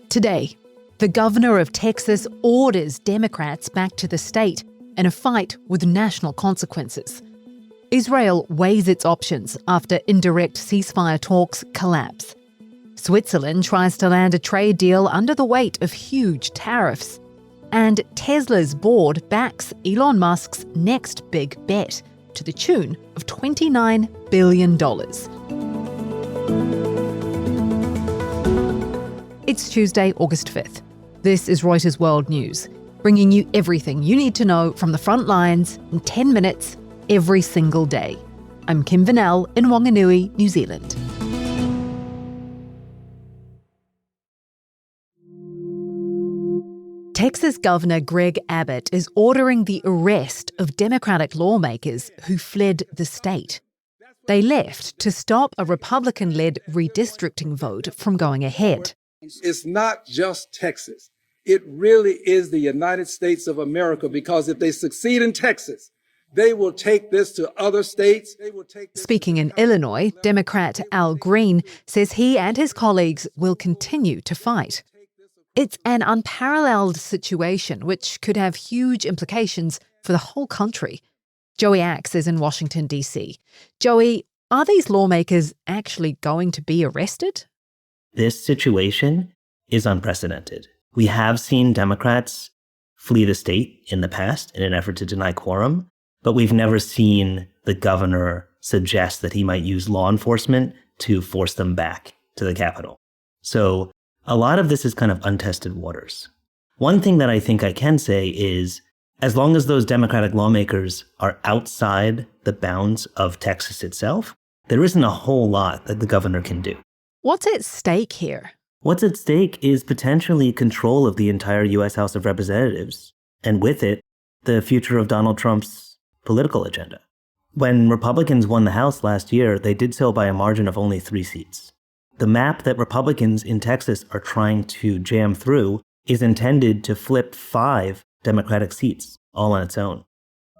Today, the governor of Texas orders Democrats back to the state in a fight with national consequences. Israel weighs its options after indirect ceasefire talks collapse. Switzerland tries to land a trade deal under the weight of huge tariffs. And Tesla's board backs Elon Musk's next big bet to the tune of $29 billion. It's Tuesday, August 5th. This is Reuters World News, bringing you everything you need to know from the front lines in 10 minutes every single day. I'm Kim Vanell in Whanganui, New Zealand. Texas Governor Greg Abbott is ordering the arrest of Democratic lawmakers who fled the state. They left to stop a Republican-led redistricting vote from going ahead. It's not just Texas. It really is the United States of America, because if they succeed in Texas, they will take this to other states. Speaking in Illinois, Democrat Al Green says he and his colleagues will continue to fight. It's an unparalleled situation which could have huge implications for the whole country. Joey Axe is in Washington, D.C. Joey, are these lawmakers actually going to be arrested? This situation is unprecedented. We have seen Democrats flee the state in the past in an effort to deny quorum, but we've never seen the governor suggest that he might use law enforcement to force them back to the Capitol. So a lot of this is kind of untested waters. One thing that I think I can say is, as long as those Democratic lawmakers are outside the bounds of Texas itself, there isn't a whole lot that the governor can do. What's at stake here? What's at stake is potentially control of the entire U.S. House of Representatives, and with it, the future of Donald Trump's political agenda. When Republicans won the House last year, they did so by a margin of only 3 seats. The map that Republicans in Texas are trying to jam through is intended to flip 5 Democratic seats, all on its own.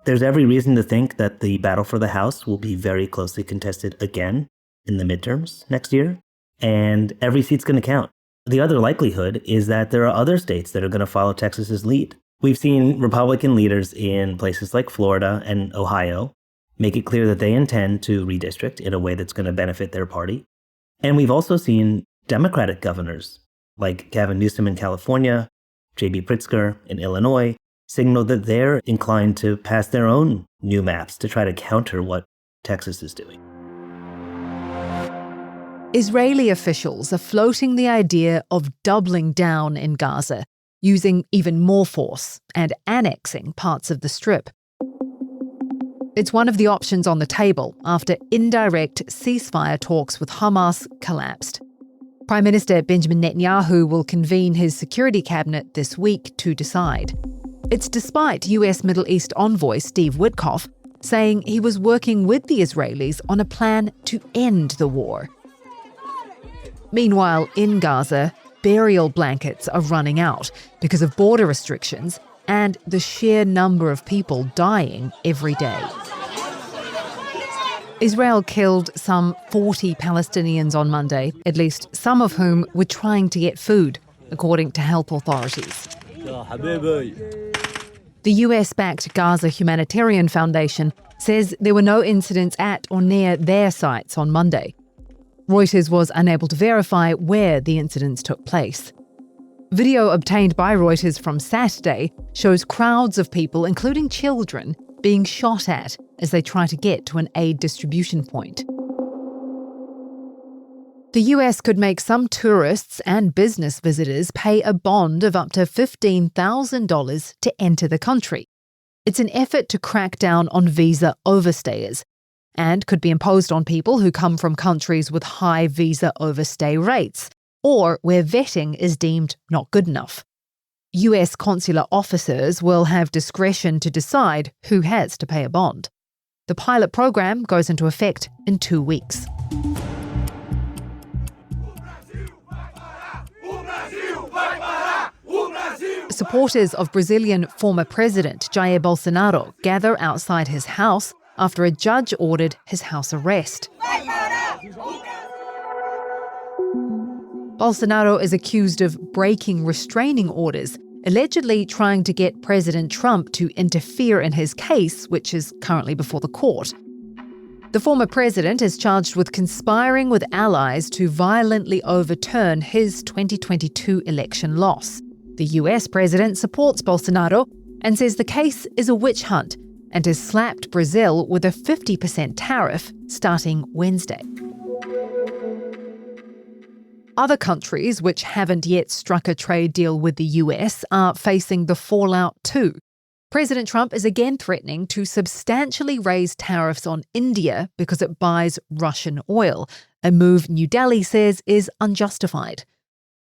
There's every reason to think that the battle for the House will be very closely contested again in the midterms next year, and every seat's going to count. The other likelihood is that there are other states that are going to follow Texas's lead. We've seen Republican leaders in places like Florida and Ohio make it clear that they intend to redistrict in a way that's going to benefit their party. And we've also seen Democratic governors like Gavin Newsom in California, J.B. Pritzker in Illinois, signal that they're inclined to pass their own new maps to try to counter what Texas is doing. Israeli officials are floating the idea of doubling down in Gaza, using even more force and annexing parts of the Strip. It's one of the options on the table after indirect ceasefire talks with Hamas collapsed. Prime Minister Benjamin Netanyahu will convene his security cabinet this week to decide. It's despite US Middle East envoy Steve Witkoff saying he was working with the Israelis on a plan to end the war. Meanwhile, in Gaza, burial blankets are running out because of border restrictions and the sheer number of people dying every day. Israel killed some 40 Palestinians on Monday, at least some of whom were trying to get food, according to health authorities. The US-backed Gaza Humanitarian Foundation says there were no incidents at or near their sites on Monday. Reuters was unable to verify where the incidents took place. Video obtained by Reuters from Saturday shows crowds of people, including children, being shot at as they try to get to an aid distribution point. The US could make some tourists and business visitors pay a bond of up to $15,000 to enter the country. It's an effort to crack down on visa overstayers, and could be imposed on people who come from countries with high visa overstay rates, or where vetting is deemed not good enough. US consular officers will have discretion to decide who has to pay a bond. The pilot program goes into effect in 2 weeks. Supporters of Brazilian former president Jair Bolsonaro gather outside his house after a judge ordered his house arrest. Bolsonaro is accused of breaking restraining orders, allegedly trying to get President Trump to interfere in his case, which is currently before the court. The former president is charged with conspiring with allies to violently overturn his 2022 election loss. The US president supports Bolsonaro and says the case is a witch hunt and has slapped Brazil with a 50% tariff starting Wednesday. Other countries which haven't yet struck a trade deal with the US are facing the fallout too. President Trump is again threatening to substantially raise tariffs on India because it buys Russian oil, a move New Delhi says is unjustified.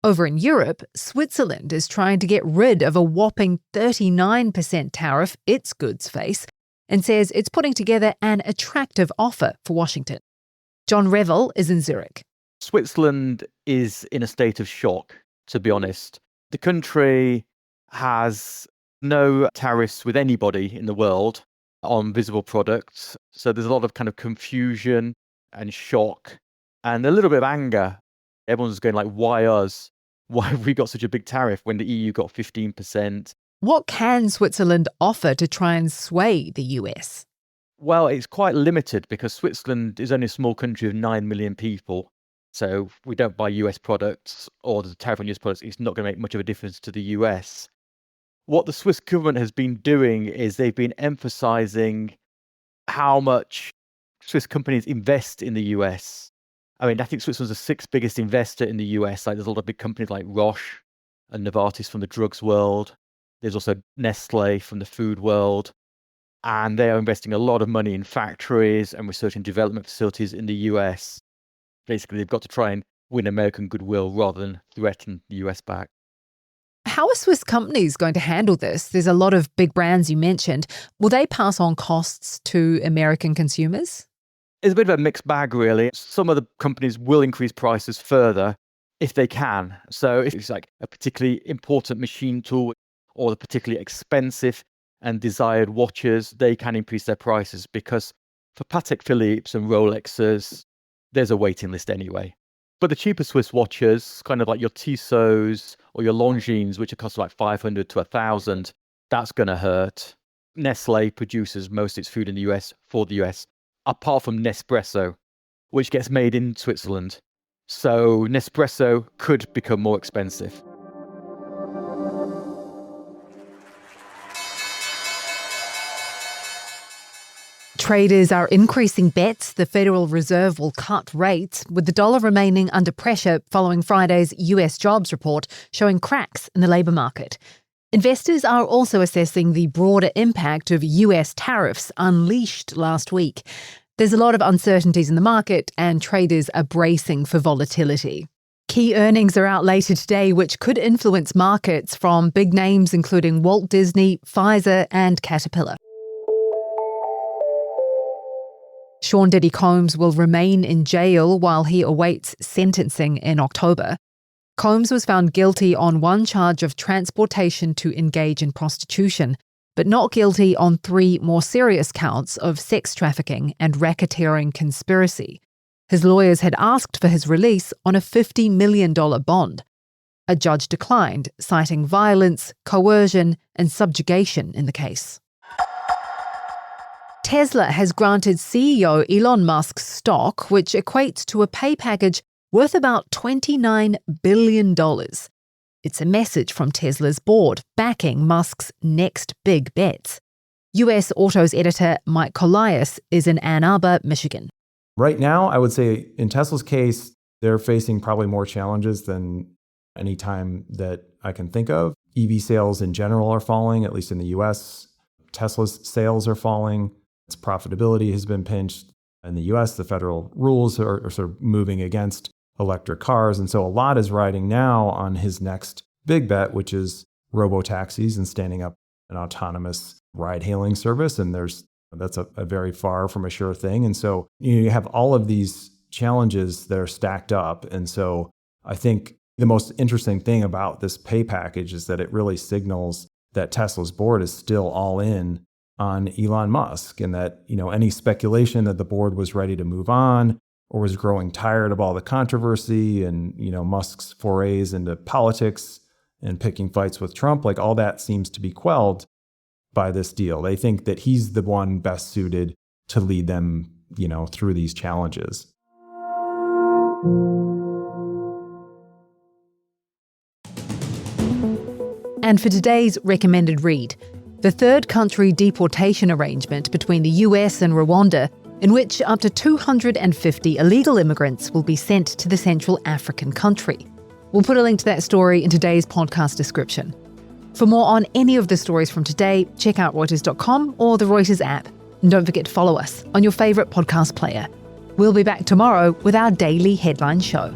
Over in Europe, Switzerland is trying to get rid of a whopping 39% tariff its goods face and says it's putting together an attractive offer for Washington. John Revel is in Zurich. Switzerland is in a state of shock, to be honest. The country has no tariffs with anybody in the world on visible products. So there's a lot of kind of confusion and shock and a little bit of anger. Everyone's going like, why us? Why have we got such a big tariff when the EU got 15%? What can Switzerland offer to try and sway the US? Well, it's quite limited because Switzerland is only a small country of 9 million people. So we don't buy US products, or the tariff on US products is not going to make much of a difference to the US. What the Swiss government has been doing is they've been emphasizing how much Swiss companies invest in the US. I mean, I think Switzerland's the sixth biggest investor in the US. Like, there's a lot of big companies like Roche and Novartis from the drugs world. There's also Nestle from the food world. And they are investing a lot of money in factories and research and development facilities in the US. Basically, they've got to try and win American goodwill rather than threaten the US back. How are Swiss companies going to handle this? There's a lot of big brands you mentioned. Will they pass on costs to American consumers? It's a bit of a mixed bag, really. Some of the companies will increase prices further if they can. So if it's like a particularly important machine tool or the particularly expensive and desired watches, they can increase their prices because for Patek Philippe's and Rolexes, there's a waiting list anyway. But the cheaper Swiss watches, kind of like your Tissot's or your Longines, which are cost like 500 to 1,000, that's going to hurt. Nestle produces most of its food in the US for the US, apart from Nespresso, which gets made in Switzerland. So Nespresso could become more expensive. Traders are increasing bets the Federal Reserve will cut rates, with the dollar remaining under pressure following Friday's US jobs report showing cracks in the labour market. Investors are also assessing the broader impact of US tariffs unleashed last week. There's a lot of uncertainties in the market, and traders are bracing for volatility. Key earnings are out later today, which could influence markets from big names including Walt Disney, Pfizer, and Caterpillar. Sean Diddy Combs will remain in jail while he awaits sentencing in October. Combs was found guilty on one charge of transportation to engage in prostitution, but not guilty on 3 more serious counts of sex trafficking and racketeering conspiracy. His lawyers had asked for his release on a $50 million bond. A judge declined, citing violence, coercion, and subjugation in the case. Tesla has granted CEO Elon Musk stock, which equates to a pay package worth about $29 billion. It's a message from Tesla's board backing Musk's next big bets. US Autos editor Mike Colias is in Ann Arbor, Michigan. Right now, I would say in Tesla's case, they're facing probably more challenges than any time that I can think of. EV sales in general are falling, at least in the US. Tesla's sales are falling. Its profitability has been pinched. In the US, the federal rules are sort of moving against electric cars. And so a lot is riding now on his next big bet, which is robo-taxis and standing up an autonomous ride-hailing service. And that's a very far from a sure thing. And so you have all of these challenges that are stacked up. And so I think the most interesting thing about this pay package is that it really signals that Tesla's board is still all in on Elon Musk, and that, any speculation that the board was ready to move on or was growing tired of all the controversy and, Musk's forays into politics and picking fights with Trump, like all that seems to be quelled by this deal. They think that he's the one best suited to lead them, through these challenges. And for today's recommended read, the third country deportation arrangement between the US and Rwanda, in which up to 250 illegal immigrants will be sent to the Central African country. We'll put a link to that story in today's podcast description. For more on any of the stories from today, check out Reuters.com or the Reuters app. And don't forget to follow us on your favourite podcast player. We'll be back tomorrow with our daily headline show.